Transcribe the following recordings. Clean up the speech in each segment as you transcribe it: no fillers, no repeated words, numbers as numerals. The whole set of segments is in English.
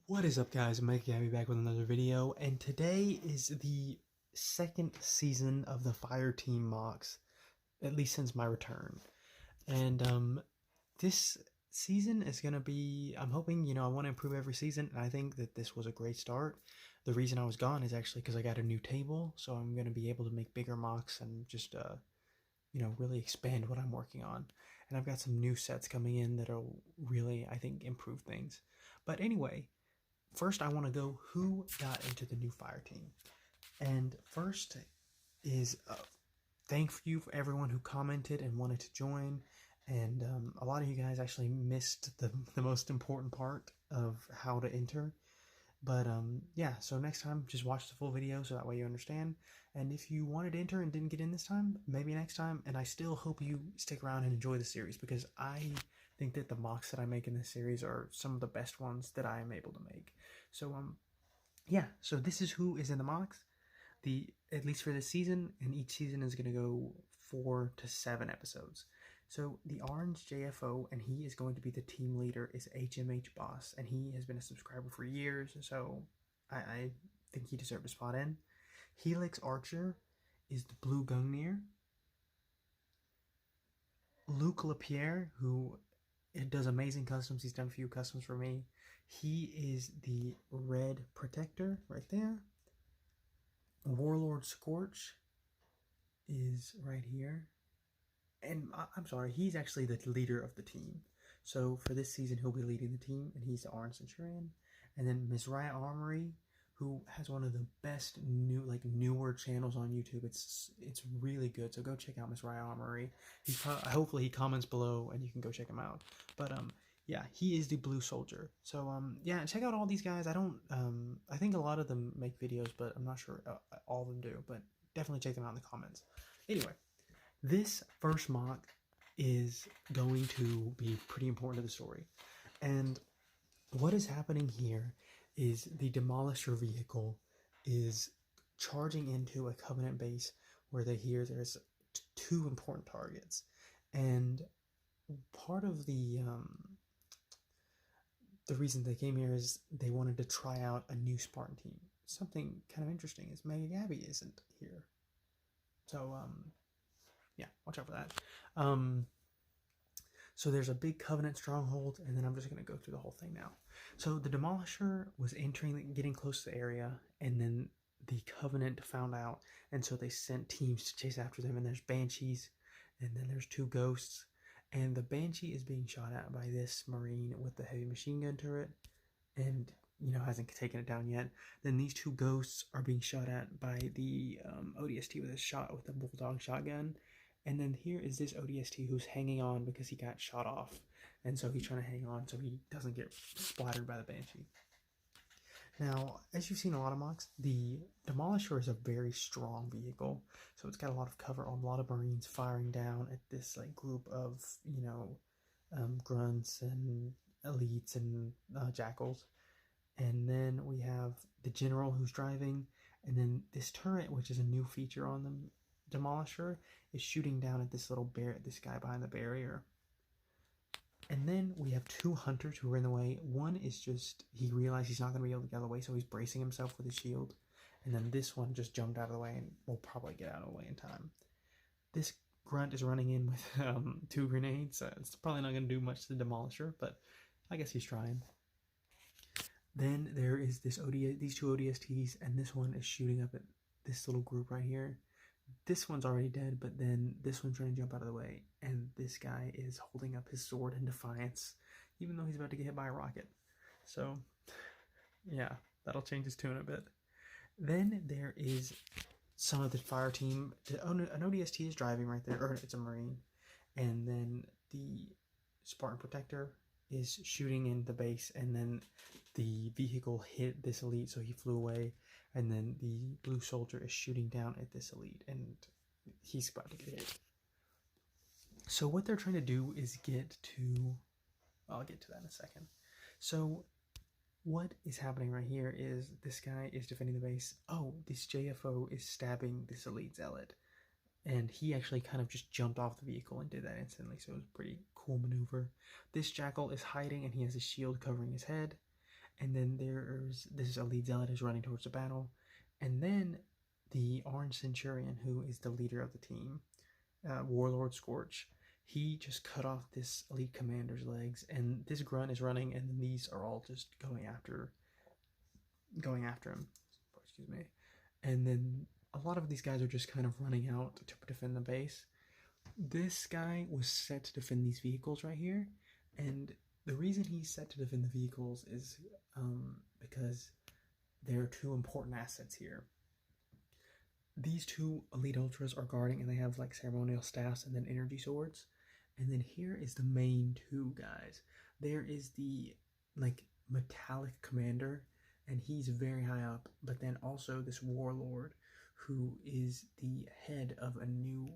What is up, guys? I'm Mikey. I'll be back with another video, and today is the second season of the Fireteam MOCs, at least since my return. And this season is gonna be. I'm hoping, I want to improve every season, and I think that this was a great start. The reason I was gone is actually because I got a new table, so I'm gonna be able to make bigger MOCs and just really expand what I'm working on. And I've got some new sets coming in that'll really, I think, improve things. But anyway. First, I want to go who got into the new fire team. And first is thank you for everyone who commented and wanted to join. And a lot of you guys actually missed the most important part of how to enter. But yeah, so next time, just watch the full video so that way you understand. And if you wanted to enter and didn't get in this time, maybe next time. And I still hope you stick around and enjoy the series because I think that the MOCs that I make in this series are some of the best ones that I am able to make. So yeah, so this is who is in the MOCs. At least for this season, and each season is going to go 4 to 7 episodes. So the orange JFO, and he is going to be the team leader, is HMH Boss, and he has been a subscriber for years, so I think he deserved a spot in. Helix Archer is the blue Gungnir. Luke Lapierre, who does amazing customs, he's done a few customs for me. He is the red Protector right there. Warlord Scorch is right here. And I'm sorry, he's actually the leader of the team. So for this season, he'll be leading the team, and he's the Orange Centurion. And then Mizraya Armory, who has one of the best newer channels on YouTube. It's really good. So go check out Mizraya Armory. Hopefully he comments below, and you can go check him out. But yeah, he is the Blue Soldier. So yeah, check out all these guys. I think a lot of them make videos, but I'm not sure all of them do. But definitely check them out in the comments. Anyway. This first MOC is going to be pretty important to the story. And what is happening here is the Demolisher vehicle is charging into a Covenant base where there's two important targets. And part of the reason they came here is they wanted to try out a new Spartan team. Something kind of interesting is Mega Gabby isn't here. So, yeah, watch out for that. So there's a big Covenant stronghold, and then I'm just going to go through the whole thing now. So the Demolisher was getting close to the area, and then the Covenant found out, and so they sent teams to chase after them, and there's Banshees, and then there's 2 Ghosts, and the Banshee is being shot at by this Marine with the heavy machine gun turret, and hasn't taken it down yet. Then these 2 Ghosts are being shot at by the ODST with a Bulldog shotgun. And then here is this ODST who's hanging on because he got shot off. And so he's trying to hang on so he doesn't get splattered by the Banshee. Now, as you've seen a lot of MOCs, the Demolisher is a very strong vehicle. So it's got a lot of cover, a lot of Marines firing down at this group of, grunts and elites and jackals. And then we have the General who's driving. And then this turret, which is a new feature on them, Demolisher, is shooting down at this this guy behind the barrier. And then we have 2 hunters who are in the way. One is he realized he's not going to be able to get out of the way, so he's bracing himself with his shield. And then this one just jumped out of the way and will probably get out of the way in time. This grunt is running in with 2 grenades. It's probably not going to do much to the Demolisher, but I guess he's trying. Then there is these 2 ODSTs, and this one is shooting up at this little group right here. This one's already dead, but then this one's trying to jump out of the way, and this guy is holding up his sword in defiance, even though he's about to get hit by a rocket. So, yeah, that'll change his tune a bit. Then there is some of the fire team. An ODST is driving right there, or it's a Marine, and then the Spartan Protector is shooting in the base, and then the vehicle hit this elite, so he flew away. And then the Blue Soldier is shooting down at this elite, and he's about to get hit. So what they're trying to do is get to... I'll get to that in a second. So what is happening right here is this guy is defending the base. Oh, this JFO is stabbing this elite zealot. And he actually kind of just jumped off the vehicle and did that instantly, so it was a pretty cool maneuver. This jackal is hiding, and he has a shield covering his head. and then there's this elite zealot is running towards the battle, and then the Orange Centurion, who is the leader of the team, Warlord Scorch, he just cut off this elite commander's legs, and this grunt is running, and then these are all just going after him. Excuse me. And then a lot of these guys are just kind of running out to defend the base. This guy was set to defend these vehicles right here, and the reason he's set to defend the vehicles is because there are two important assets here. These two elite ultras are guarding, and they have like ceremonial staffs and then energy swords. And then here is the main two guys. There is the like metallic commander, and he's very high up, but then also this warlord who is the head of a new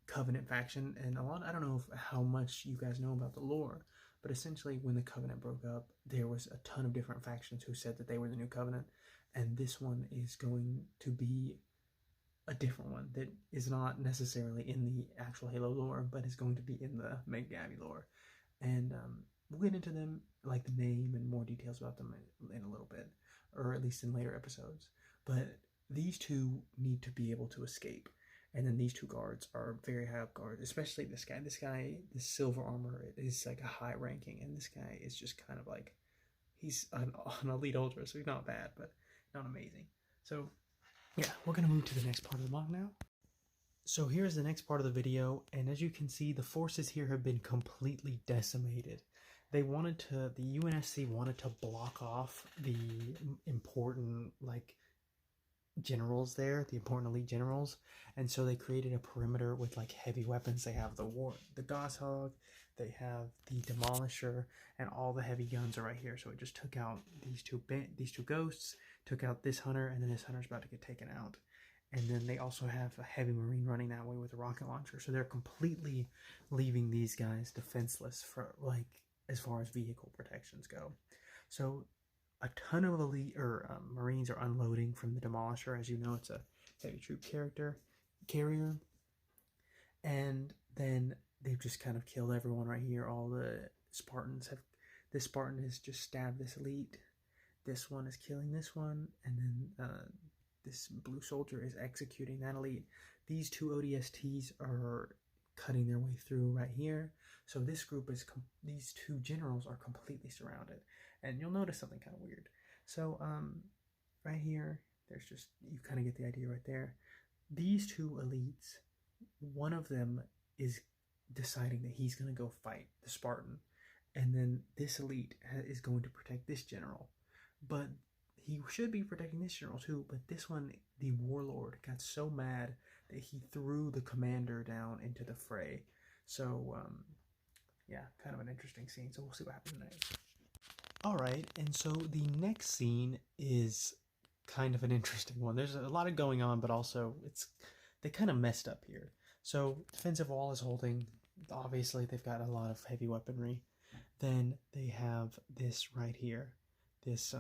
Covenant faction. And I don't know how much you guys know about the lore, but essentially when the Covenant broke up, there was a ton of different factions who said that they were the new Covenant, and this one is going to be a different one that is not necessarily in the actual Halo lore, but is going to be in the Meg Gabby lore. And we'll get into them, like the name and more details about them in a little bit, or at least in later episodes. But these two need to be able to escape. And then these two guards are very high up guards, especially this guy. This guy, this silver armor is like a high ranking, and this guy is just kind of like, he's an elite ultra, so he's not bad, but not amazing. So yeah, we're going to move to the next part of the MOC now. So here's the next part of the video, and as you can see, the forces here have been completely decimated. The UNSC wanted to block off the important, like, generals there, the important elite generals, and so they created a perimeter with, like, heavy weapons. They have the Goshawk, they have the Demolisher, and all the heavy guns are right here. So it just took out these two ghosts, took out this hunter, and then this hunter's about to get taken out. And then they also have a heavy marine running that way with a rocket launcher. So they're completely leaving these guys defenseless for, like, as far as vehicle protections go. So a ton of elite marines are unloading from the Demolisher. As you know, it's a heavy troop carrier. And then they've just kind of killed everyone right here. All the Spartans have, this Spartan has just stabbed this elite. This one is killing this one, and then this blue soldier is executing that elite. These two ODSTs are cutting their way through right here. So this group is, these two generals are completely surrounded. And you'll notice something kind of weird. So right here, there's just, you kind of get the idea right there. These two elites, one of them is deciding that he's going to go fight the Spartan. And then this elite is going to protect this general. But he should be protecting this general too, but this one, the warlord, got so mad that he threw the commander down into the fray. So, yeah, kind of an interesting scene. So we'll see what happens next. Alright, and so the next scene is kind of an interesting one. There's a lot of going on, but also they kind of messed up here. So, defensive wall is holding. Obviously, they've got a lot of heavy weaponry. Then they have this right here. This,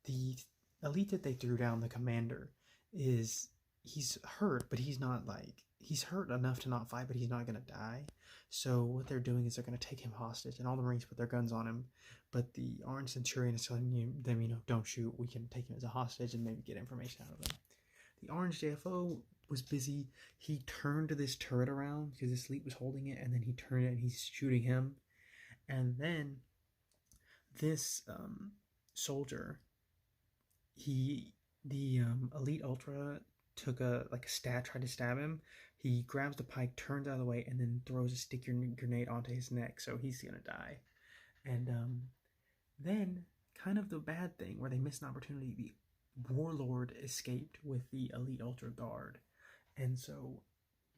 the elite that they threw down, the commander, he's hurt, but he's not like, he's hurt enough to not fight, but he's not going to die. So what they're doing is they're going to take him hostage, and all the Marines put their guns on him, but the Orange Centurion is telling them, don't shoot, we can take him as a hostage and maybe get information out of him. The Orange JFO was busy. He turned this turret around because this elite was holding it, and then he turned it and he's shooting him. And then this soldier, the elite ultra took tried to stab him. He grabs the pike, turns out of the way, and then throws a sticky grenade onto his neck, so he's gonna die. And then, kind of the bad thing, where they missed an opportunity, the warlord escaped with the elite ultra guard. And so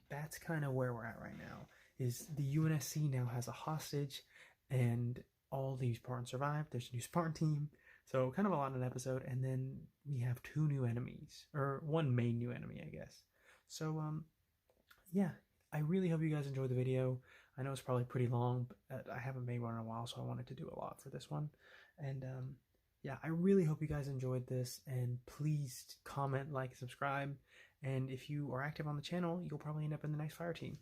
that's kind of where we're at right now, is the UNSC now has a hostage, and all these Spartans survived. There's a new Spartan team, so kind of a lot in an episode, and then we have two new enemies, or one main new enemy, I guess. So, yeah, I really hope you guys enjoyed the video. I know it's probably pretty long, but I haven't made one in a while, so I wanted to do a lot for this one. And, yeah, I really hope you guys enjoyed this, and please comment, like, subscribe, and if you are active on the channel, you'll probably end up in the next Fireteam.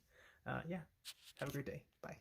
Yeah, have a great day. Bye.